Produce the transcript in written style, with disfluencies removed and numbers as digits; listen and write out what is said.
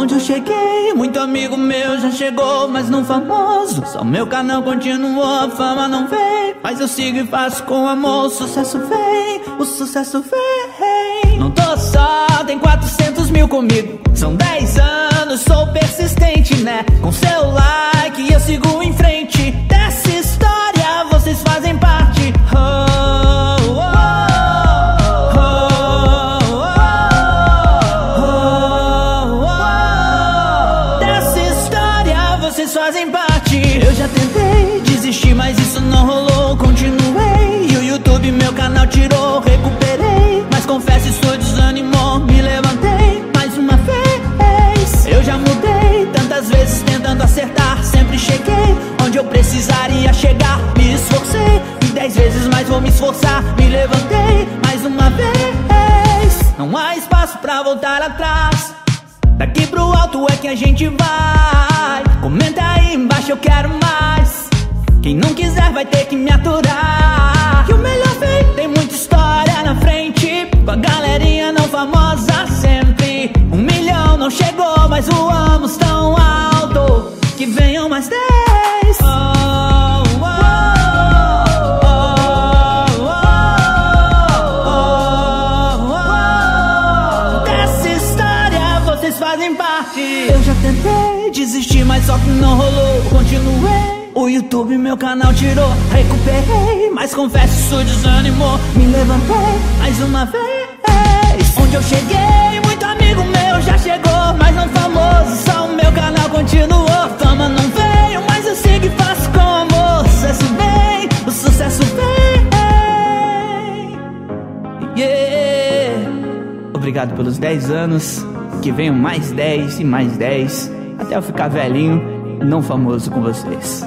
Onde eu cheguei, muito amigo meu já chegou, mas não famoso. Só meu canal continuou, a fama não vem, mas eu sigo e faço com amor. O sucesso vem, o sucesso vem. Não tô só, tem 400 mil comigo. São 10 anos, sou persistente, né? Com seu like eu sigo em frente. Dessa história vocês fazem parte. Vocês fazem parte. Eu já tentei desistir, mas isso não rolou. Continuei e o YouTube meu canal tirou. Recuperei, mas confesso isso desanimou. Me levantei mais uma vez. Eu já mudei tantas vezes tentando acertar. Sempre cheguei onde eu precisaria chegar. Me esforcei e 10 vezes mais vou me esforçar. Me levantei mais uma vez. Não há espaço pra voltar atrás. Daqui pro alto é que a gente vai. Comenta aí embaixo, eu quero mais. Quem não quiser vai ter que me aturar. Que o melhor vem, tem muita história na frente. Com a galerinha não famosa sempre. 1 milhão não chegou, mas voamos tão alto. Que venham mais 10. Fazem parte. Eu já tentei desistir, mas só que não rolou. Continuei, o YouTube meu canal tirou. Recuperei, mas confesso isso desanimou. Me levantei mais uma vez. Onde eu cheguei, muito amigo meu já chegou, mas não famoso, só o meu canal continuou. Fama não veio, mas eu sigo e faço com amor. O sucesso vem, o sucesso vem. Yeah. Obrigado pelos 10 anos. Que venham mais 10 e mais 10, até eu ficar velhinho, não famoso com vocês.